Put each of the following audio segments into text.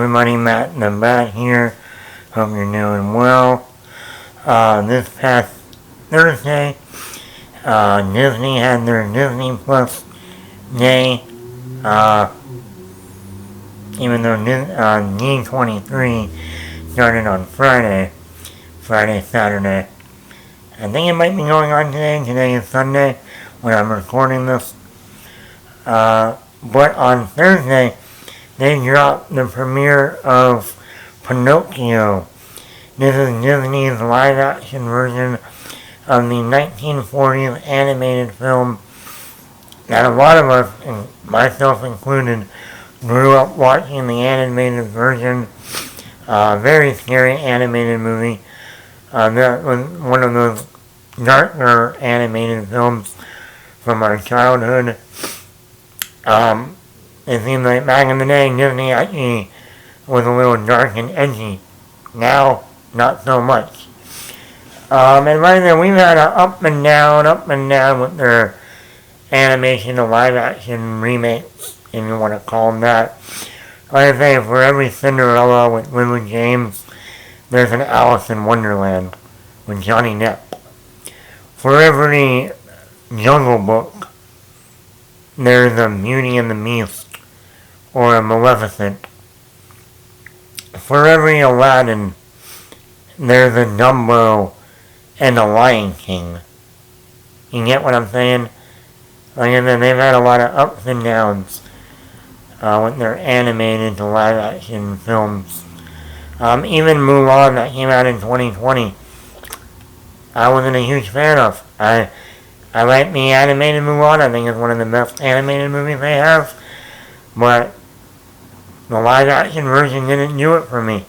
everybody, Matt in the Bat here. Hope you're doing well. This past Thursday, Disney had their Disney Plus Day. Even though D23 started on Friday, Saturday. I think it might be going on today. Today is Sunday when I'm recording this. But on Thursday, they dropped the premiere of Pinocchio. This is Disney's live-action version of the 1940s animated film that a lot of us, myself included, grew up watching the animated version. Very scary animated movie. That was one of those darker animated films from our childhood. It seemed like back in the day, Disney actually was a little dark and edgy. Now, not so much. And right there, we've had an up and down with their animation to live action remakes, if you want to call them that. Like I say, for every Cinderella with Lily James, there's an Alice in Wonderland with Johnny Depp. For every Jungle Book, there's a Beauty and the Beast or a Maleficent. For every Aladdin, there's a Dumbo and a Lion King. You get what I'm saying? Like I said, they've had a lot of ups and downs with their animated to live action films. Even Mulan that came out in 2020, I wasn't a huge fan of. I like the animated Mulan. I think it's one of the best animated movies they have. But the live action version didn't do it for me.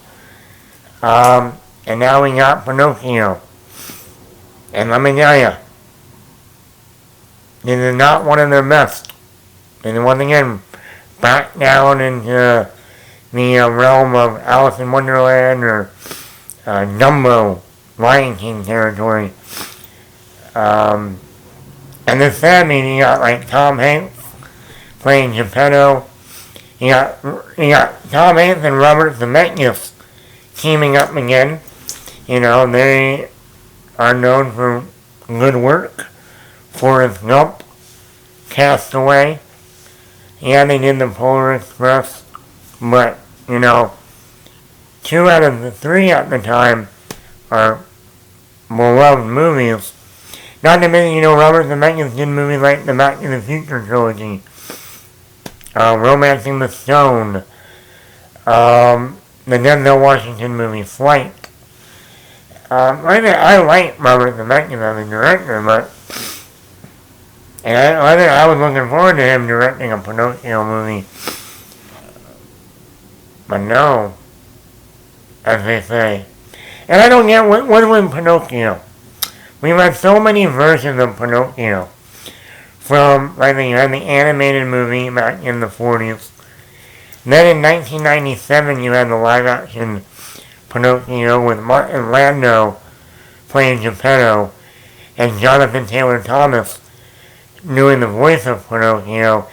And now we got Pinocchio. And let me tell you, this is not one of their best. And once again, back down into the realm of Alice in Wonderland or Dumbo, Lion King territory. And this sad mean you got like Tom Hanks playing Geppetto. You got Tom Hanks and Robert Zemeckis teaming up again. You know, they are known for good work. Forrest Gump, Castaway. Yeah, they did the Polar Express, but, you know, 2 out of the 3 at the time are beloved movies. Not to mention, you know, Robert Zemeckis did movies like the Back to the Future trilogy, Romancing the Stone, the Denzel Washington movie, Flight. I like Robert Zemeckis as a director, but I was looking forward to him directing a Pinocchio movie. But no, as they say. And I don't get what's with Pinocchio. We've had so many versions of Pinocchio. From, like, you had the animated movie back in the 40s. Then in 1997, you had the live-action Pinocchio with Martin Landau playing Geppetto and Jonathan Taylor Thomas doing the voice of Pinocchio.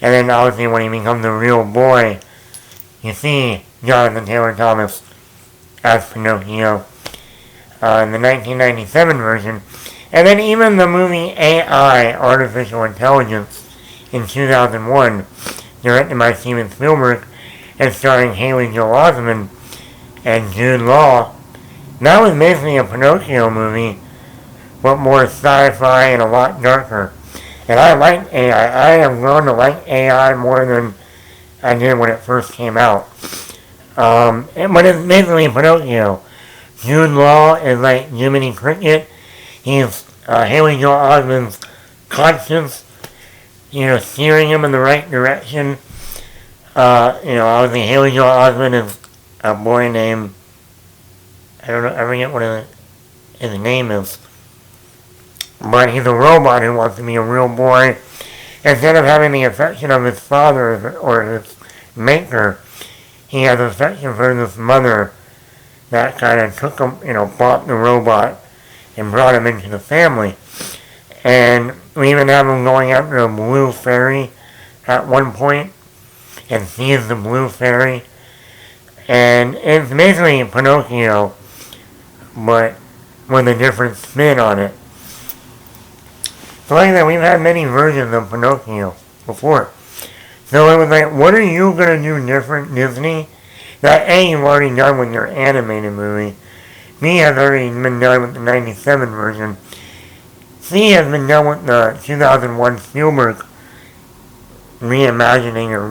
And then obviously when he becomes a real boy, you see Jonathan Taylor Thomas as Pinocchio in the 1997 version. And then even the movie AI, Artificial Intelligence, in 2001, directed by Steven Spielberg and starring Haley Joel Osment and Jude Law. That was basically a Pinocchio movie, but more sci-fi and a lot darker. And I like AI. I have grown to like AI more than I did when it first came out. But it's basically Pinocchio. Jude Law is like Jiminy Cricket. He's Haley Joel Osment's conscience, you know, steering him in the right direction. You know, obviously Haley Joel Osment is a boy named, I forget what his name is. But he's a robot who wants to be a real boy. Instead of having the affection of his father or his maker, he has affection for this mother that kind of took him, you know, bought the robot and brought him into the family. And we even have him going after a blue fairy at one point and sees the blue fairy And it's basically Pinocchio, but with a different spin on it. So like that, we've had many versions of Pinocchio before. So it was like, what are you going to do different, Disney? That A, you've already done with your animated movie. B has already been done with the 97 version. C has been done with the 2001 Spielberg reimagining or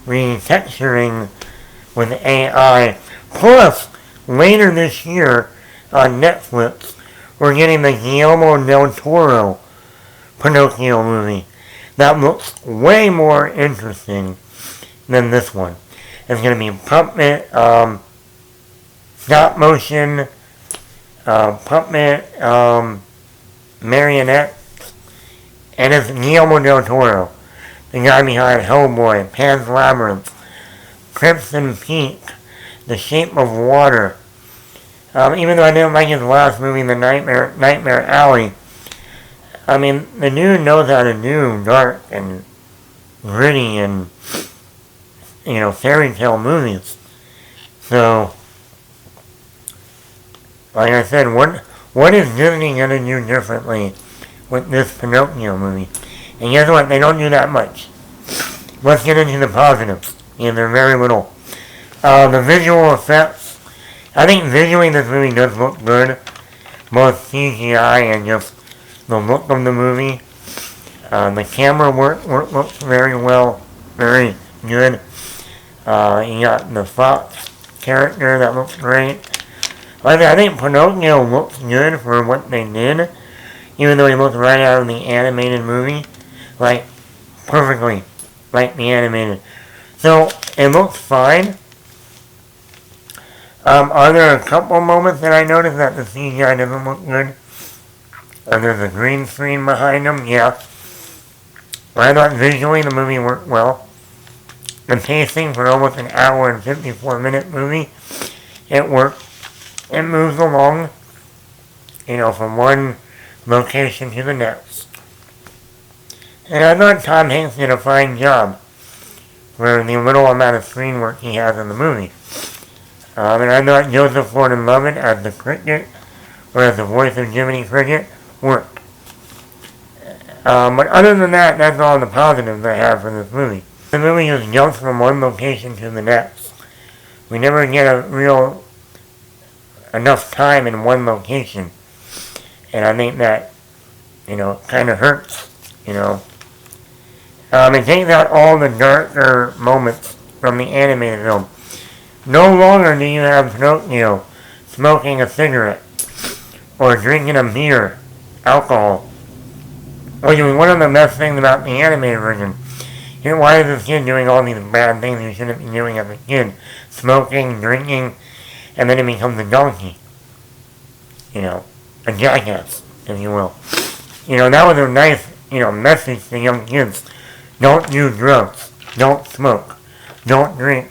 retexturing with AI. Plus, later this year on Netflix, we're getting the Guillermo del Toro Pinocchio movie. That looks way more interesting than this one. It's going to be puppet, stop motion, puppet, marionette, and it's Guillermo del Toro, the guy behind Hellboy, Pan's Labyrinth, Crimson Peak, The Shape of Water. Even though I didn't like his last movie, The Nightmare Alley, I mean, the dude knows how to do dark and gritty and, fairy tale movies. So, like I said, what is Disney going to do differently with this Pinocchio movie? And guess what? They don't do that much. Let's get into the positives. They're very little. The visual effects. I think visually this movie does look good. Both CGI and just the look of the movie. The camera work looks very well. Very good. You got the Fox character that looks great. I think Pinocchio looks good for what they did. Even though he looked right out of the animated movie. Like, perfectly. Like the animated. So, it looks fine. Are there a couple moments that I noticed that the CGI doesn't look good? There's a green screen behind them, yeah. But I thought visually the movie worked well. The pacing for almost an hour and 54-minute movie, it worked. It moves along, from one location to the next. And I thought Tom Hanks did a fine job for the little amount of screen work he has in the movie. And I thought Joseph Gordon-Levitt as the Cricket, or as the voice of Jiminy Cricket, worked. But other than that, that's all the positives I have for this movie. The movie just jumps from one location to the next. We never get enough time in one location. And I think that, kind of hurts, It takes out all the darker moments from the animated film. No longer do you have Pinocchio smoking a cigarette or drinking a beer, alcohol. Which is one of the best things about the animated version. Why is this kid doing all these bad things he shouldn't be doing as a kid? Smoking, drinking, and then he becomes a donkey. A jackass, if you will. That was a nice, message to young kids. Don't do drugs. Don't smoke. Don't drink.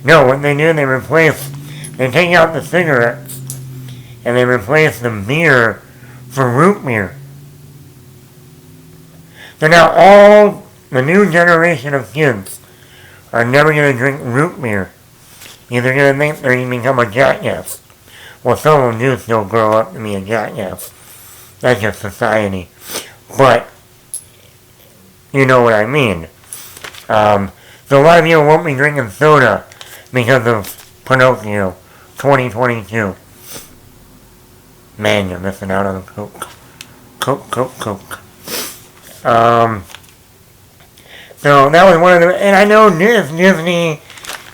No, what they do, they take out the cigarettes, and they replace the beer for root beer. So now all the new generation of kids are never going to drink root beer. They're going to think they're going to become a jackass. Well, some of them do still grow up to be a jackass. That's just society. But, you know what I mean. So a lot of you won't be drinking soda because of Pinocchio 2022. Man, you're missing out on the Coke. Coke. So that was one of the, and I know Disney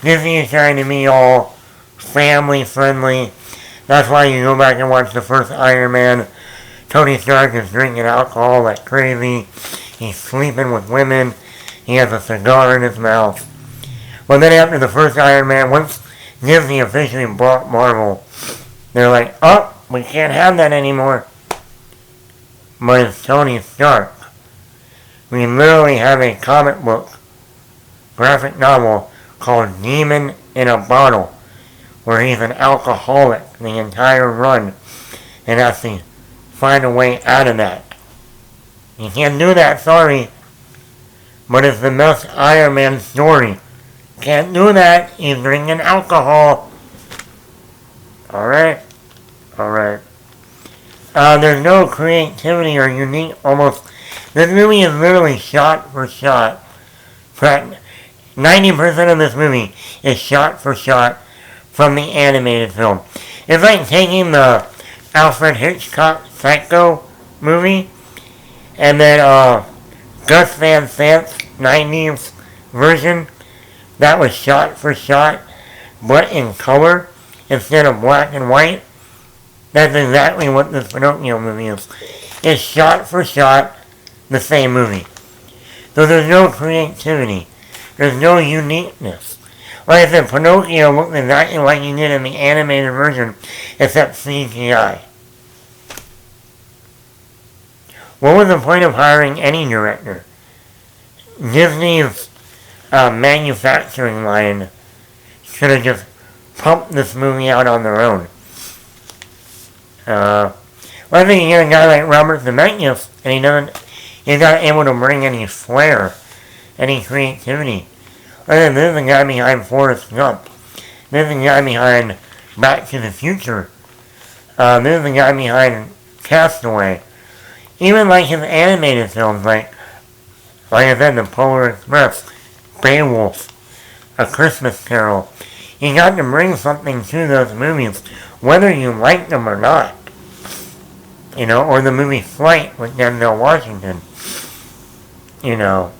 is trying to be all family friendly. That's why you go back and watch the first Iron Man. Tony Stark is drinking alcohol like crazy. He's sleeping with women. He has a cigar in his mouth. But then after the first Iron Man, once Disney officially bought Marvel, they're like, oh, we can't have that anymore. But it's Tony Stark. We literally have a comic book, graphic novel, called Demon in a Bottle, where he's an alcoholic the entire run and has to find a way out of that. You can't do that, sorry. But it's the best Iron Man story Can't do that. He's drinking alcohol. Alright. Alright. There's no creativity or unique, almost. This movie is literally shot for shot. 90% of this movie is shot for shot from the animated film. It's like taking the Alfred Hitchcock Psycho movie and then Gus Van Sant's 90s version that was shot for shot but in color instead of black and white. That's exactly what this Pinocchio movie is. It's shot for shot the same movie. So there's no creativity. There's no uniqueness. Like I said, Pinocchio looked exactly like he did in the animated version, except CGI. What was the point of hiring any director? Disney's manufacturing line should have just pumped this movie out on their own. Well, I think you get a guy like Robert Zemeckis, and he's not able to bring any flair, any creativity. This is the guy behind Forrest Gump. This is the guy behind Back to the Future. This is the guy behind Castaway. Even like his animated films, like I said, The Polar Express, Beowulf, A Christmas Carol. You got to bring something to those movies, whether you like them or not. You know, or the movie Flight with Denzel Washington. You know,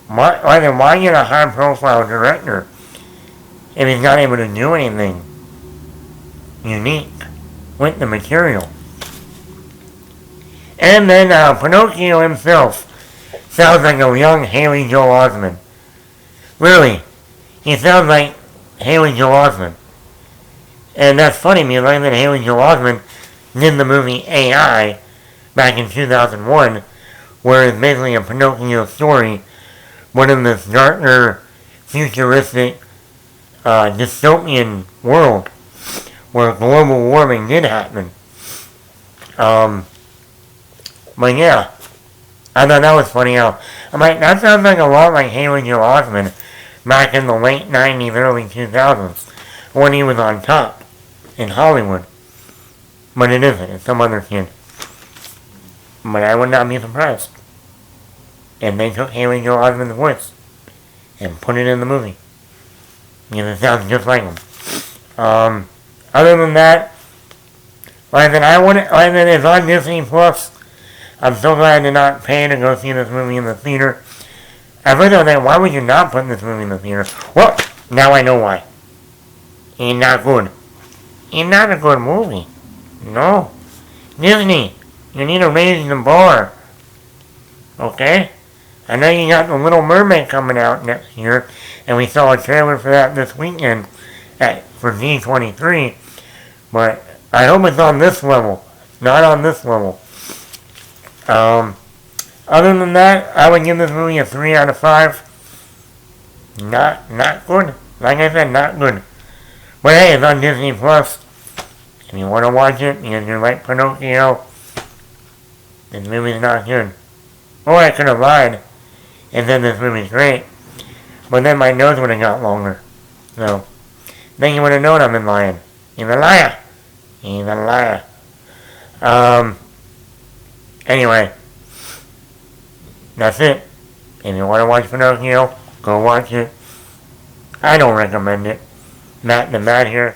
why get a high-profile director if he's not able to do anything unique with the material? And then Pinocchio himself sounds like a young Haley Joel Osment. Really, he sounds like Haley Joel Osment. And that's funny because like that Haley Joel Osment did the movie AI back in 2001, where it's basically a Pinocchio story, but in this darker, futuristic, dystopian world where global warming did happen. But yeah, I thought that was funny how, I'm like, that sounds like a lot like Haley Joel Osment back in the late 90s, early 2000s, when he was on top in Hollywood. But it isn't, it's some other kid. But I would not be surprised if they took Haley Joel Osment's voice and put it in the movie. Because it sounds just like him. Other than that, like I said, it's on Disney Plus. I'm so glad I did not pay to go see this movie in the theater. I really don't think, why would you not put this movie in the theater? Well, now I know why. It's not good. It's not a good movie. No. Disney, you need to raise the bar. Okay? I know you got The Little Mermaid coming out next year, and we saw a trailer for that this weekend for D23, but I hope it's on this level, not on this level. Other than that, I would give this movie a 3 out of 5. Not good. Like I said, not good. But hey, it's on Disney Plus. If you want to watch it because you like Pinocchio, this movie's not good. Or I could have lied and said this movie's great, but then my nose would have got longer. So, then you would have known I've been lying. He's a liar. He's a liar. Anyway, that's it. If you want to watch Pinocchio, go watch it. I don't recommend it. Matt the Matt here.